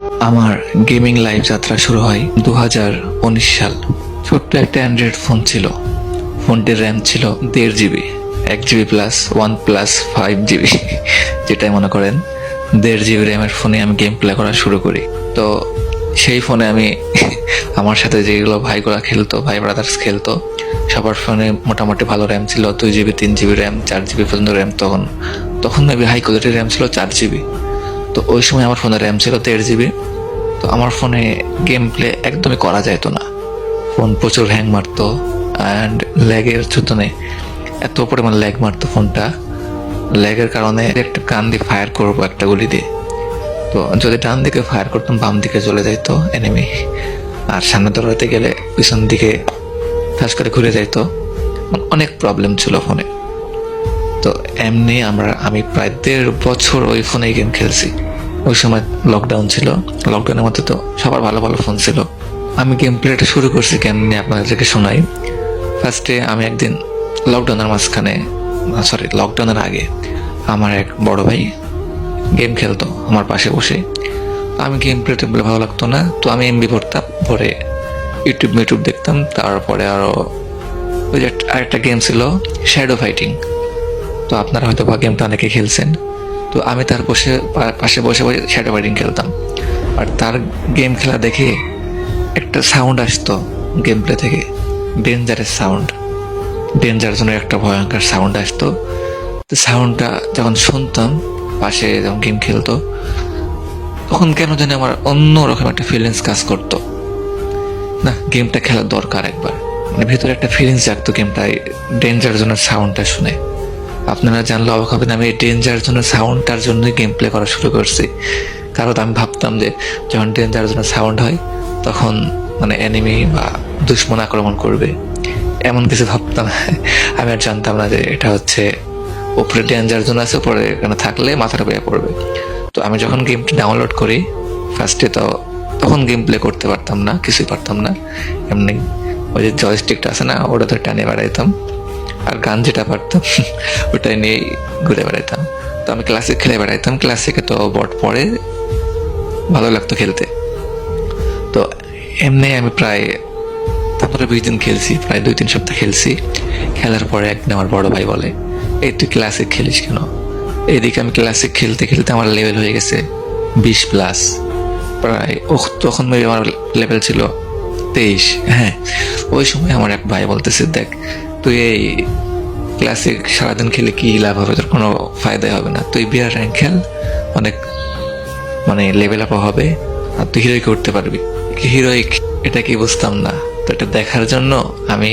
আমার gaming life যাত্রা শুরু হয় 2019 সাল। ছোট্ট একটা অ্যান্ড্রয়েড ফোন ছিল। ফোনটির র্যাম ছিল 1.5 GB, 1 GB প্লাস 1+5 GB, যেটাই মনে করেন। 1.5 GB র্যামের ফোনে আমি গেম প্লে করা শুরু করি। তো সেই ফোনে আমি আমার সাথে যেগুলো ভাইগুলা খেলতো, ভাই ব্রাদার্স খেলতো, সবার ফোনে মোটামুটি ভালো র্যাম ছিল। 2 GB, 3 GB র্যাম, 4 GB পর্যন্ত র্যাম। তখন মেবি হাই কোয়ালিটির র্যাম ছিল 4 GB। তো ওই সময় আমার ফোনের র্যাম ছিল 1.5 GB। তো আমার ফোনে গেম প্লে একদমই করা যেত না। ফোন প্রচুর হ্যাং মারতো অ্যান্ড ল্যাগের চুতনে এত পরিমাণ ল্যাগ মারতো ফোনটা। ল্যাগের কারণে একটা কান দিয়ে ফায়ার করবো একটা গুলি দিয়ে, তো যদি ডান দিকে ফায়ার করতাম বাম দিকে চলে যাইতো এনিমি, আর সামনে দৌড়াতে গেলে পিছন দিকে ঠাস করে ঘুরে যাইতো। অনেক প্রবলেম ছিল ফোনে। তো এমনি আমি প্রায় 1.5 বছর ওই ফোনে গেম খেলছি। ওই সময় লকডাউন ছিল। লকডাউনের মধ্যে তো সবার ভালো ভালো ফোন ছিল। আমি গেম প্লেটা শুরু করছি কেমনি আপনাদেরকে শোনাই। ফার্স্টে আমি একদিন লকডাউনের আগে আমার এক বড় ভাই গেম খেলতো আমার পাশে বসে। আমি গেম প্লেতে বলে ভালো লাগতো না, তো আমি এমবি ভরতাম, ভরে ইউটিউব দেখতাম। তারপরে আরো ওই যে আরেকটা গেম ছিল শ্যাডো ফাইটিং, তো আপনারা হয়তো বা গেমটা অনেকে খেলছেন। তো আমি তার পাশে বসে বসে শ্যাডো ফাইটিং খেলতাম। আর তার গেম খেলা দেখে একটা সাউন্ড আসতো গেম প্লে থেকে, ডেঞ্জারের সাউন্ড, ডেঞ্জার জন্য একটা ভয়ঙ্কর সাউন্ড আসতো। তো সাউন্ডটা যখন শুনতাম পাশে যখন গেম খেলতো, তখন কেন জানি আমার অন্যরকম একটা ফিলিংস কাজ করতো। না, গেমটা খেলার দরকার একবার, মানে ভেতরে একটা ফিলিংস জাগতো গেমটায় ডেঞ্জার জোনের সাউন্ডটা শুনে। আপনারা জানলে অবাক হবেন, আমি এই ডেঞ্জার জোনের সাউন্ডটার জন্যই গেম প্লে করা শুরু করছি। কারণ আমি ভাবতাম যে যখন ডেঞ্জার জোনের সাউন্ড হয় তখন মানে এনিমি বা দুশ্মন আক্রমণ করবে, এমন কিছু ভাবতাম। আমি আর জানতাম না যে এটা হচ্ছে উপরে ডেঞ্জার জোন আছে, পরে এখানে থাকলে মাথাটা বেয়ে পড়বে। তো আমি যখন গেমটা ডাউনলোড করি ফার্স্টে, তখন গেম প্লে করতে পারতাম না, কিছুই পারতাম না। এমনি ওই যে জয়স্টিকটা আছে না, ওটা তো টানে বেড়াইতাম, আর গান যেটা পারতাম ওটাই নিয়েই ঘুরে বেড়াইতাম। তো আমি ক্লাসিক খেলে বেড়াইতাম। ক্লাসিকে তো বট পরে ভালো লাগতো খেলতে। তো এমনি আমি প্রায় 15-20 দিন খেলছি, প্রায় 2-3 সপ্তাহ খেলছি। খেলার পরে একদিন আমার বড় ভাই বলে, এই তুই ক্লাসিক খেলিস কেন? এইদিকে আমি ক্লাসিক খেলতে খেলতে আমার লেভেল হয়ে গেছে 20+। প্রায় তখন আমার লেভেল ছিল 23। হ্যাঁ, ওই সময় আমার এক ভাই বলতেছে, দেখ তুই এই ক্লাসিক সারাদিন খেলে কি লাভ হবে, তোর কোনো ফায়দাই হবে না। তুই বিয়ার র্যাঙ্ক খেল, অনেক মানে লেভেল আপ হবে, আর তুই হিরোইক করতে পারবি। হিরোইক এটা কি বুঝতাম না। তো এটা দেখার জন্য আমি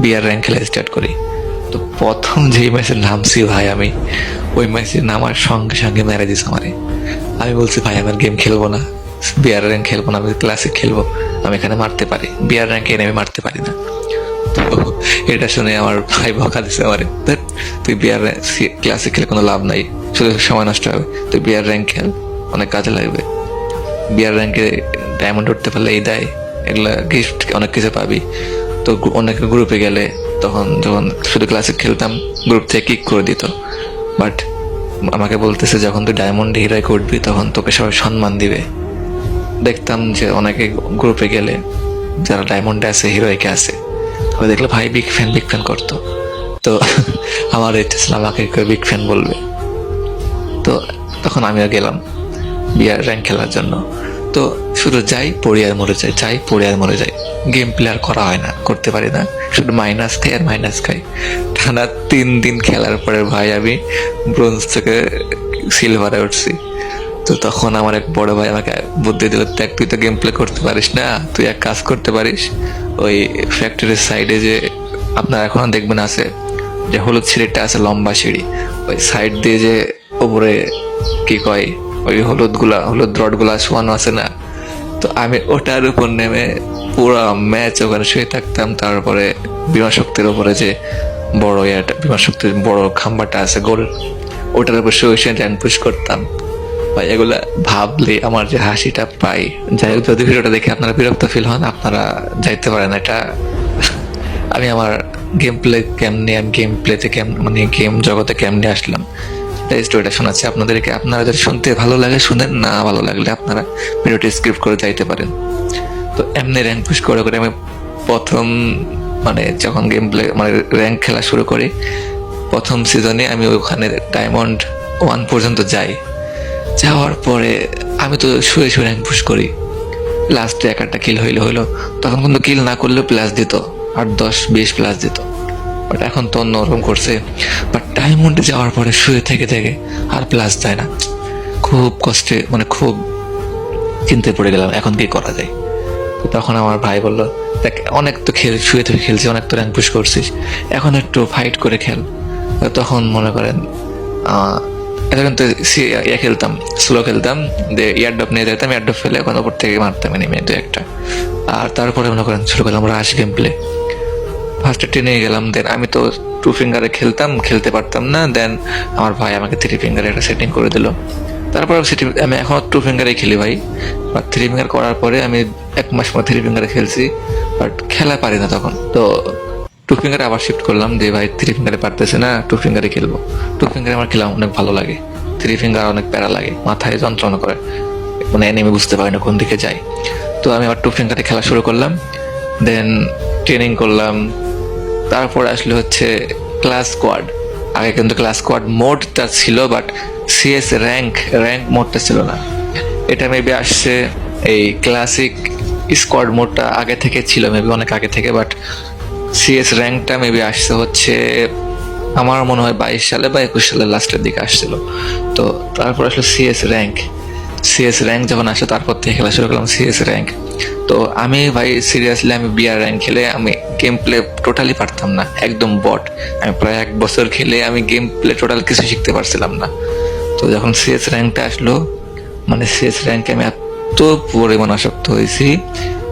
বিয়ার র্যাঙ্ক খেলা স্টার্ট করি। তো প্রথম যেই ম্যাচে নামছি ভাই, আমি ওই ম্যাচে নামার সঙ্গে সঙ্গে মেরে দিস আমারে। আমি বলছি ভাই আমার গেম খেলবো না, বিয়ার র্যাঙ্ক খেলবো না, আমি ক্লাসিক খেলবো, আমি এখানে মারতে পারি, বিয়ার র্যাঙ্কে এনে আমি মারতে পারি না। তো এটা শুনে আমার ভাই বকা দিছে আমারে, তুই বিয়ার ক্লাসিক খেলে কোনো লাভ নাই, শুধু সময় নষ্ট হবে, তুই বিয়ার র্যাঙ্ক খেল, অনেক কাজে লাগবে। বিয়ার র্যাঙ্কে ডায়মন্ড উঠতে পারলে এই দেয়, এগুলা গিফট অনেক কিছু পাবি। তো অনেক গ্রুপে গেলে তখন যখন শুধু ক্লাসিক খেলতাম গ্রুপ থেকে কিক করে দিত। বাট আমাকে বলতেছে যখন তুই ডায়মন্ড হিরোইক উঠবি তখন তোকে সবাই সম্মান দিবে। দেখতাম যে অনেকে গ্রুপে গেলে যারা ডায়মন্ডে আছে, হিরোইকে আছে, তবে দেখলে ভাই বিগ ফ্যান করতো। তো আমার ইচ্ছা ছিল আমাকে বিগ ফ্যান বলবে। তো তখন আমিও গেলাম বিয়ার র্যাঙ্ক খেলার জন্য। তো শুধু যাই পড়ি আর মরে যাই, যাই পড়ি আর মরে যাই। গেম প্লে আর করা হয় না, করতে পারি না, শুধু মাইনাস খাই আর মাইনাস খাই। টানা 3 দিন খেলার পরে ভাই আমি ব্রোঞ্জ থেকে সিলভারে উঠছি। তো তখন আমার এক বড় ভাই আমাকে বুদ্ধি দিল, দেখ তুই তো গেম প্লে করতে পারিস না, তুই এক কাজ করতে পারিস, ওই ফ্যাক্টরির সাইডে যে আপনারা এখন দেখবেন আছে যে হলুদ সিঁড়িটা আছে, লম্বা সিঁড়ি, ওই সাইড দিয়ে যে ওপরে কি কয় ওই হলুদ রডগুলা শোয়ানো আছে না, তো আমি ওটার উপর নেমে পুরো ম্যাচ ওখানে শুয়ে থাকতাম। তারপরে বিমা শক্তির উপরে যে বড় বিমা শক্তির বড় খাম্বাটা আছে গোল, ওটার উপর শুয়ে র্যাঙ্ক পুশ করতাম। ভাই এগুলা ভাবলে আমার যে হাসিটা পাই। যাই হোক, যদি ভিডিওটা দেখে আপনারা বিরক্ত ফিল হন, আপনারা যাইতে পারেন। এটা আমি আমার গেম প্লেতে মানে গেম জগতে কেমনে আসলাম তাই স্টোরিটা শোনাচ্ছি আপনাদেরকে। আপনারা যদি শুনতে ভালো লাগে শুনেন, না ভালো লাগলে আপনারা ভিডিওটি স্কিপ করে যাইতে পারেন। তো এমনি র্যাঙ্ক পুশ করে করে আমি প্রথম মানে যখন গেম প্লে মানে র্যাঙ্ক খেলা শুরু করি, প্রথম সিজনে আমি ওখানে ডায়মন্ড 1 পর্যন্ত যাই। যাওয়ার পরে আমি তো শুয়ে শুয়ে র্যাঙ্ক পুশ করি, লাস্টে একটা কিল হইলো। তখন কিন্তু কিল না করলেও প্লাস দিত, 8, 10, 20 প্লাস দিত। বাট এখন তো অন্যরকম করছে। বাট ডায়মন্ডে যাওয়ার পরে শুয়ে থেকে আর প্লাস দেয় না। খুব কষ্টে মানে খুব চিন্তায় পড়ে গেলাম, এখন কি করা যায়। তো তখন আমার ভাই বলল, দেখ অনেক তো শুয়ে থেকে খেলছিস, অনেক তো র্যাঙ্ক পুশ করছিস, এখন একটু ফাইট করে খেল। তখন মনে করেন এখন তো খেলতাম, স্লো খেলতাম, ইয়ারডপ নিয়ে যেতাম, ইয়ারডপ ফেলে এখন ওপর থেকে মারতাম এনিমি 2-1টা। আর তারপরে মনে করেন শুরু করলাম রাশ গেম প্লে। ফার্স্টে টেনে গেলাম, দেন আমি তো 2 ফিঙ্গারে খেলতে পারতাম না। দেন আমার ভাই আমাকে 3 ফিঙ্গারে একটা সেটিং করে দিল। তারপর আমি এখন 2 ফিঙ্গারেই খেলি ভাই। বাট 3 ফিঙ্গার করার পরে আমি 1 মাস পর 3 ফিঙ্গারে খেলছি, বাট খেলা পারি না তখন। তো 2 ফিঙ্গারে আবার শিফট করলাম, যে ভাই 3 ফিঙ্গারে পারতেছে না, 2 ফিঙ্গারে খেলবো। 2 ফিঙ্গারে আমার খেলা অনেক ভালো লাগে, 3 ফিঙ্গার অনেক প্যারা লাগে, মাথায় যন্ত্রণা করে, মানে এনিমি বুঝতে পারি না কোন দিকে যায়। তো আমি আবার 2 ফিঙ্গারে খেলা শুরু করলাম, দেন ট্রেনিং করলাম। তারপর আসলে হচ্ছে ক্লাস স্কোয়াড। আগে কিন্তু ক্লাস স্কোয়াড মোডটা ছিল, বাট সিএস র্যাঙ্ক মোডটা ছিল না। এটা মেবি আসছে এই ক্লাসিক স্কোয়াড মোডটা আগে থেকে ছিল, মেবি অনেক আগে থেকে। বাট সিএস র্যাঙ্কটা মেবি আসছে হচ্ছে আমার মনে হয় 22 সালে বা 21 সালের লাস্টের দিকে আসছিল। তো তারপর আসলে সিএস র্যাঙ্ক যখন আসে, তারপর থেকে খেলা শুরু করলাম সিএস র্যাঙ্ক। তো আমি ভাই সিরিয়াসলি আমি বিআর র্যাঙ্ক খেলে আমি গেম প্লে টোটালি পারতাম না, একদম বট। আমি প্রায় 1 বছর খেলে আমি গেম প্লে টোটাল কিছু শিখতে পারছিলাম না। তো যখন সিএস র্যাঙ্কটা আসলো, মানে সিএস র্যাঙ্কে আমি এত পরিমাণ আসক্ত হয়েছি,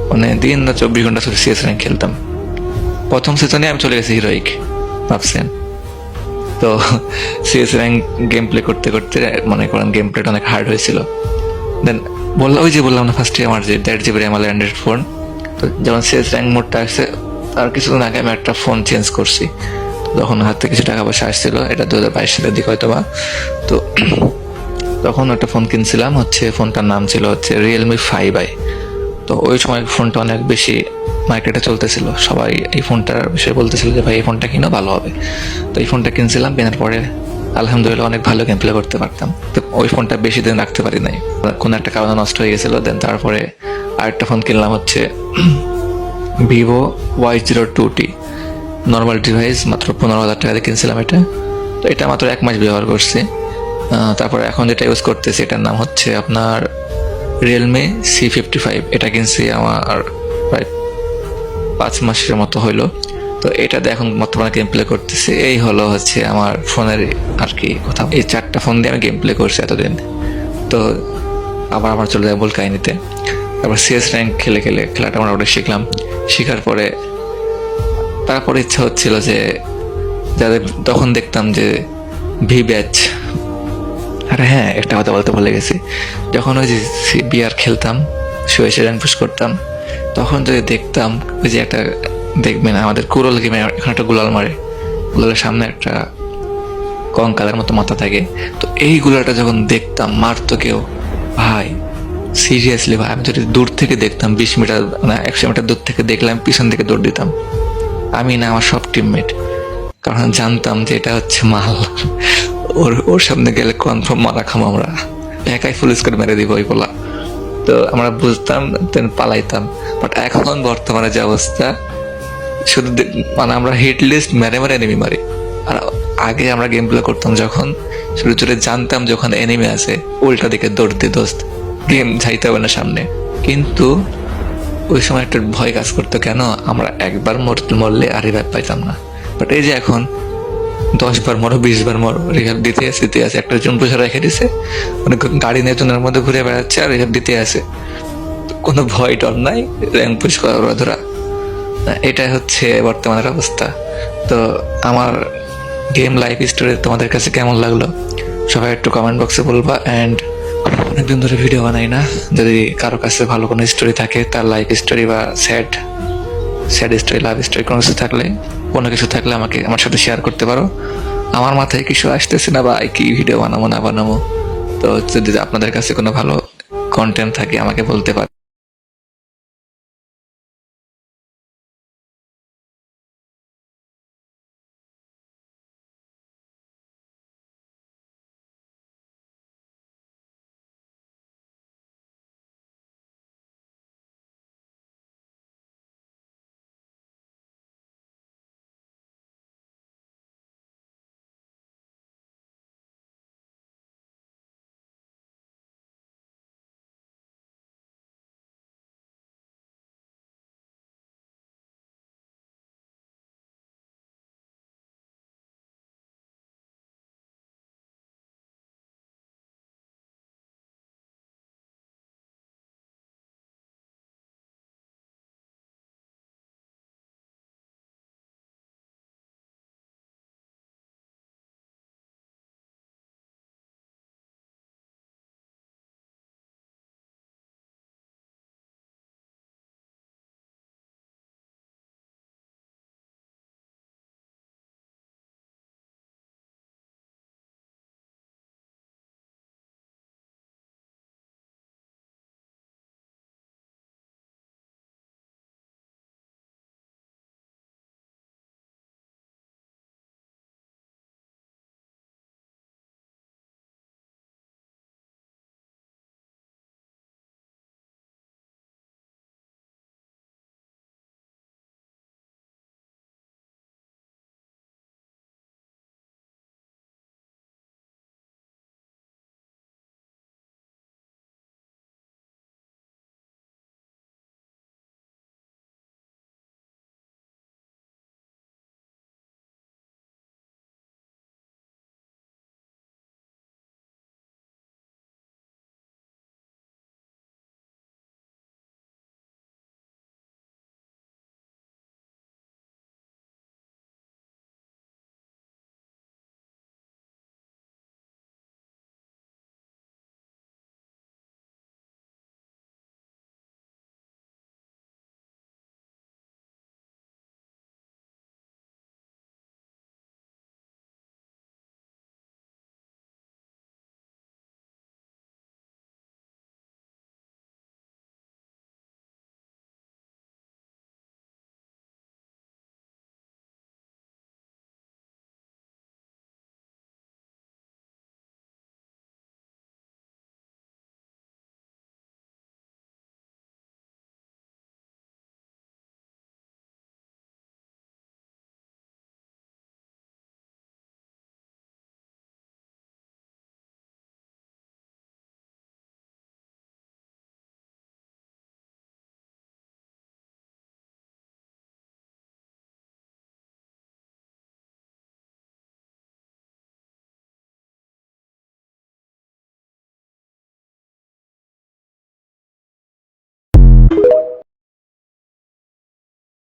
মানে দিন না 24 ঘন্টা ধরে সিএস র্যাঙ্ক খেলতাম। প্রথম সিজনে আমি চলে গেছি হিরোইক, ভাবছেন। তো সিএস র্যাঙ্ক গেম প্লে করতে করতে মনে করেন গেম প্লেটা অনেক হার্ড হয়েছিল। দেন বললাম না ফার্স্টে আমার যে 1.5 GB র্যাম অ্যান্ড্রয়েড ফোন। তো যখন সিএস র্যাঙ্ক মোডটা আসছে, তার কিছুদিন আগে আমি একটা ফোন চেঞ্জ করছি। তখন হাতে কিছু টাকা পয়সা আসছিল, এটা 2022 সালের দিকে হয়তো বা। তো তখন একটা ফোন কিনছিলাম, হচ্ছে ফোনটার নাম ছিল হচ্ছে Realme 5i। তো ওই সময় ফোনটা অনেক বেশি মার্কেটে চলতেছিল, সবাই এই ফোনটার বিষয়ে বলতেছিল যে ভাই এই ফোনটা কিনো, ভালো হবে। তো এই ফোনটা কিনছিলাম, কেনার পরে আলহামদুলিল্লাহ অনেক ভালো গেম প্লে করতে পারতাম। তো ওই ফোনটা বেশি দিন রাখতে পারি নাই, কোনো একটা কারণে নষ্ট হয়ে গেছিল। দেন তারপরে আরেকটা ফোন কিনলাম, হচ্ছে Vivo Y02T, নর্মাল ডিভাইস, মাত্র 15,000 টাকা দিয়ে কিনছিলাম এটা। তো এটা মাত্র 1 মাস ব্যবহার করছি। তারপরে এখন যেটা ইউজ করতেছি এটার নাম হচ্ছে আপনার Realme C55। এটা কিনছি আমার প্রায় 5 মাসের মতো হইলো। তো এটাতে এখন বর্তমানে গেম প্লে করতেছি। এই হলো হচ্ছে আমার ফোনের আর কি কথা। এই 4টা ফোন দিয়ে আমি গেম প্লে করছি এতদিন। তো আবার আমার চলে যায় মূল কাহিনীতে। তারপর সিএস র্যাঙ্ক খেলাটা মোটামুটি শিখলাম। শেখার পরে তারপরে ইচ্ছা হচ্ছিল যে যাদের তখন দেখতাম যে ভি ব্যাচ। আরে হ্যাঁ, একটা কথা বলতে ভুলে গেছি। যখন ওই যে বিআর খেলতাম, শুয়ে র্যাঙ্ক পুশ করতাম, তখন যদি দেখতাম ওই যে একটা, দেখবেন আমাদের কুরল গেমে এখন একটা গুলাল মারে, গুলালের সামনে একটা কঙ্কালের মতো মাথা থাকে। তো এই গুলাটা যখন দেখতাম মারতো কেউ, ভাই সিরিয়াসলি ভাই আমি যদি দূর থেকে দেখতাম, 20 মিটার না 100 মিটার দূর থেকে দেখলাম, পিছন থেকে দৌড় দিতাম। আমি না আমার সব টিমমেট, কারণ জানতাম যে এটা হচ্ছে মাল, ওর সামনে গেলে কনফার্ম মারা খাম আমরা, একাই ফুল স্কোর মেরে দিব ওই পোলা। তো আমরা বুঝতাম, দেন পালাইতাম। বাট এখন বর্তমানে যে অবস্থা, শুধু মানে আমরা হিট লিস্ট মেরে এনিমি মারি। আর আগে আমরা গেম প্লে করতাম যখন, শুরু চলে জানতাম যখন এনিমি আছে উল্টা দিকে দৌড় দি দোস্ত, গেম যাইতে হবে না সামনে। কিন্তু ওই সময় একটা ভয় কাজ করতো, কেন আমরা একবার মরলে আর রিভাইভ পাইতাম না। বাট এই যে এখন 10 বার মরো 20 বার মরো, রিভাইভ দিতে আছে। একটা জন পয়সা রেখে দিছে, মানে গাড়ি নিয়ে জনের মধ্যে ঘুরে বেড়াচ্ছে আর রিভাইভ দিতে আছে, কোনো ভয় ডর নাই, র্যাঙ্ক পুশ করা ধরা। এটাই হচ্ছে বর্তমানের অবস্থা। তো আমার গেম লাইফ স্টোরি তোমাদের কাছে কেমন লাগলো সবাই একটু কমেন্ট বক্সে বলবা। অ্যান্ড অনেকদিন ধরে ভিডিও বানাই না, যদি কারো কাছে ভালো কোনো স্টোরি থাকে, তার লাইফ স্টোরি বা স্যাড স্টোরি, লাভ স্টোরি কোনো কিছু থাকলে আমাকে আমার সাথে শেয়ার করতে পারো। আমার মাথায় কিছু আসতেছে না ভাই, কি ভিডিও বানাবো না বানাবো। তো যদি আপনাদের কাছে কোনো ভালো কন্টেন্ট থাকে আমাকে বলতে পারেন।